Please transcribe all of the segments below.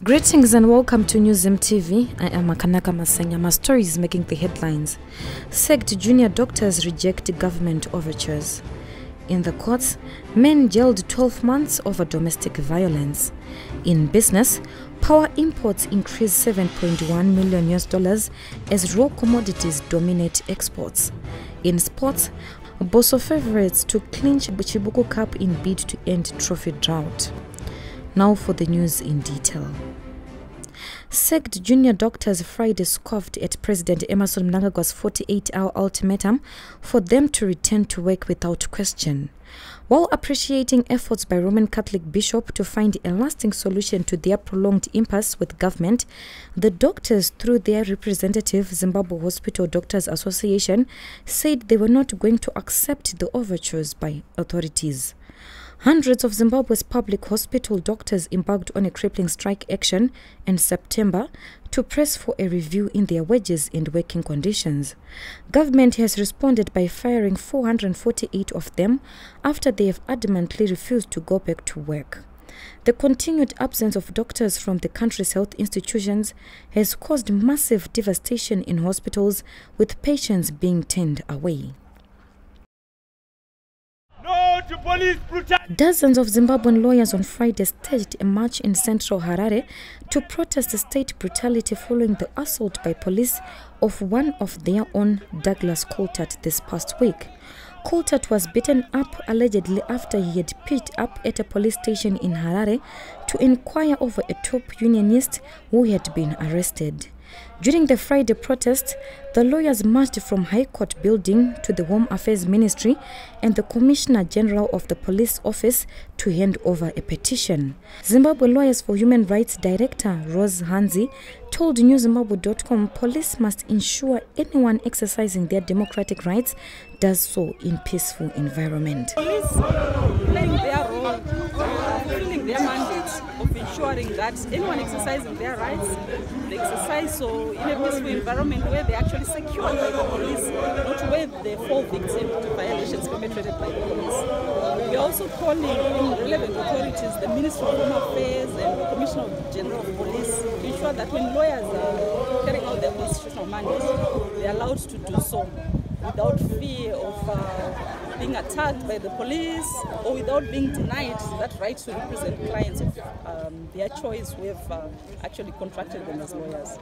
Greetings and welcome to Newzim TV. I am Akanaka Masenya. My story is making the headlines. Sect junior doctors reject government overtures. In the courts, men jailed 12 months over domestic violence. In business, power imports increase $7.1 million as raw commodities dominate exports. In sports, Boso favorites to clinch Chibuku Cup in bid to end trophy drought. Now for the news in detail. Sect junior doctors Friday scoffed at President Emmerson Mnangagwa's 48-hour ultimatum for them to return to work without question. While appreciating efforts by Roman Catholic Bishop to find a lasting solution to their prolonged impasse with government, the doctors, through their representative, Zimbabwe Hospital Doctors Association, said they were not going to accept the overtures by authorities. Hundreds of Zimbabwe's public hospital doctors embarked on a crippling strike action in September to press for a review in their wages and working conditions. Government has responded by firing 448 of them after they have adamantly refused to go back to work. The continued absence of doctors from the country's health institutions has caused massive devastation in hospitals, with patients being turned away. Dozens of Zimbabwean lawyers on Friday staged a march in central Harare to protest state brutality following the assault by police of one of their own, Douglas Coulthard, this past week. Coulthard was beaten up allegedly after he had pitched up at a police station in Harare to inquire over a top unionist who had been arrested. During the Friday protest, the lawyers marched from High Court building to the Home Affairs Ministry and the Commissioner General of the Police Office to hand over a petition. Zimbabwe Lawyers for Human Rights Director Rose Hanzi told NewZimbabwe.com police must ensure anyone exercising their democratic rights does so in peaceful environment. Police playing their role, fulfilling their mandates of ensuring that anyone exercising their rights, they exercise so in a peaceful environment where they actually secured by the police, not where they fall victim to violations perpetrated by the police. We are also calling on relevant authorities, the Ministry of Home Affairs and the Commissioner General of Police, to ensure that when lawyers are carrying out their constitutional mandates, they are allowed to do so without fear of being attacked by the police or without being denied that right to represent clients of their choice who have actually contracted them as lawyers.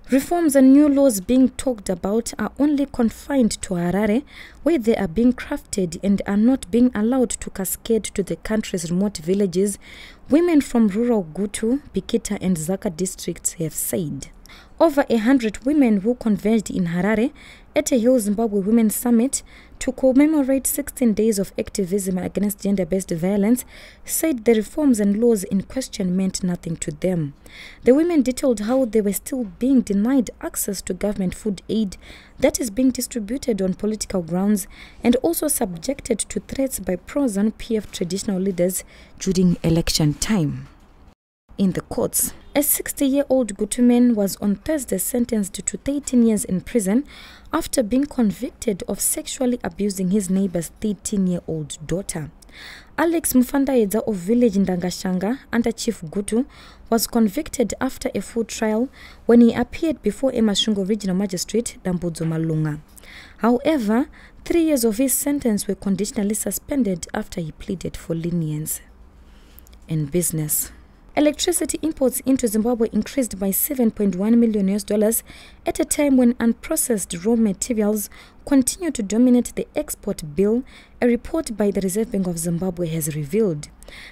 Reforms and new laws being talked about are only confined to Harare, where they are being crafted and are not being allowed to cascade to the country's remote villages, women from rural Gutu, Bikita and Zaka districts have said. Over 100 women who converged in Harare at a Hill Zimbabwe Women's Summit to commemorate 16 days of activism against gender-based violence said the reforms and laws in question meant nothing to them. The women detailed how they were still being denied access to government food aid that is being distributed on political grounds and also subjected to threats by pro-ZANU PF traditional leaders during election time. In the courts, a 60-year-old Gutu man was on Thursday sentenced to 13 years in prison after being convicted of sexually abusing his neighbor's 13-year-old daughter. Alex Mfandaedza of village Ndangashanga under Chief Gutu was convicted after a full trial when he appeared before Emashungo Regional Magistrate Dambudzo Malunga. However, 3 years of his sentence were conditionally suspended after he pleaded for lenience. In business, electricity imports into Zimbabwe increased by $7.1 million at a time when unprocessed raw materials continue to dominate the export bill, a report by the Reserve Bank of Zimbabwe has revealed.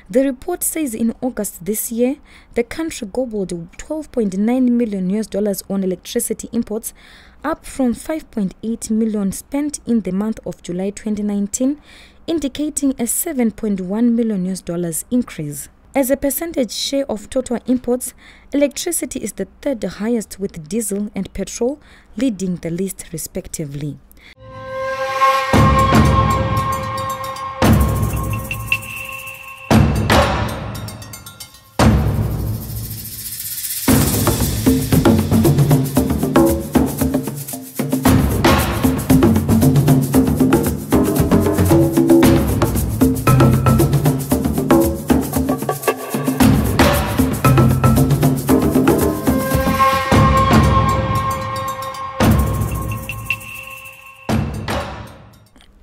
The report says in August this year, the country gobbled $12.9 million on electricity imports, up from $5.8 million spent in the month of July 2019, indicating a $7.1 million increase. As a percentage share of total imports, electricity is the third highest, with diesel and petrol leading the list respectively.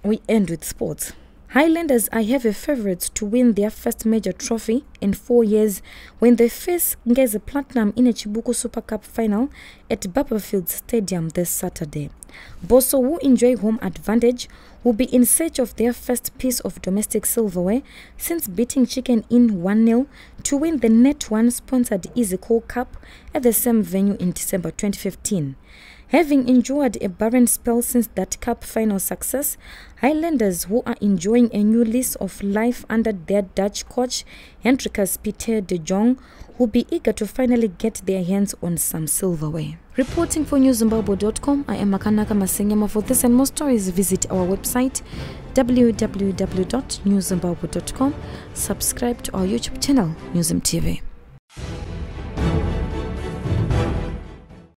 We end with sports. Highlanders are heavy favourites to win their first major trophy in 4 years when they face Ngeze Platinum in a Chibuku Super Cup final at Barberfield Stadium this Saturday. Bosso, who enjoy home advantage, will be in search of their first piece of domestic silverware since beating Chicken in 1-0 to win the Net1 sponsored Easy Call Cup at the same venue in December 2015. Having endured a barren spell since that cup final success, Highlanders, who are enjoying a new lease of life under their Dutch coach Hendrikus Pieter de Jong, will be eager to finally get their hands on some silverware. Reporting for newzimbabwe.com, I am Makanaka Masengema. For this and more stories, visit our website www.newzimbabwe.com. Subscribe to our YouTube channel, NewzimTV.